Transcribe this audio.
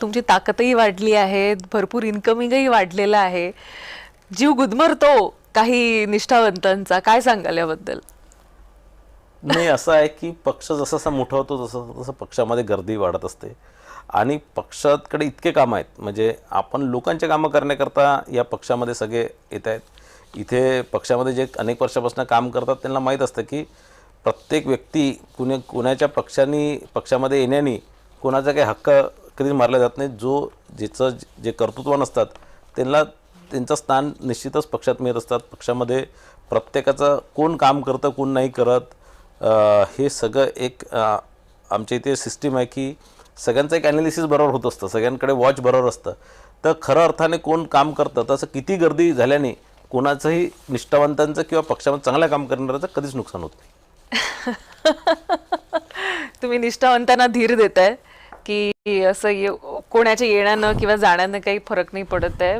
तुमची ताकदही वाढली आहे, भरपूर इन्कमिंगही वाढलेलं आहे. जीव गुदमरतो काही निष्ठावंतांचा. काय सांगाल याबद्दल? नाही, असं आहे की पक्ष जसा मोठा होतो तसं तसं पक्षामध्ये गर्दी वाढत असते आणि पक्षाकडे इतके कामं आहेत, म्हणजे आपण लोकांचे कामं करण्याकरता या पक्षामध्ये सगळे येत आहेत. इथे पक्षामध्ये जे अनेक वर्षापासून काम करतात त्यांना माहीत असतं की प्रत्येक व्यक्ती कुणाच्या पक्षामध्ये येण्याने कोणाचा काही हक्क कधीच मारला जात नाही. ज्याचं जे कर्तृत्व नसतात त्यांना त्यांचं स्थान निश्चितच पक्षात मिळत असतात. पक्षामध्ये प्रत्येकाचं कोण काम करतं कोण नाही करत हे सगळं एक आमच्या इथे सिस्टीम आहे की सगळ्यांचं एक ॲनालिसिस बरोबर होत असतं, सगळ्यांकडे वॉच बरोबर असतं. तर खरं अर्थाने कोण काम करतं तसं किती गर्दी झाल्याने कोणाचंही निष्ठावंतांचं किंवा पक्षामध्ये चांगलं काम करणाऱ्याचं कधीच नुकसान होत नाही. तुम्ही निष्ठावंतांना धीर देताय की असं कोणाच्या येण्यानं किंवा जाण्यानं काही फरक नाही पडत आहे.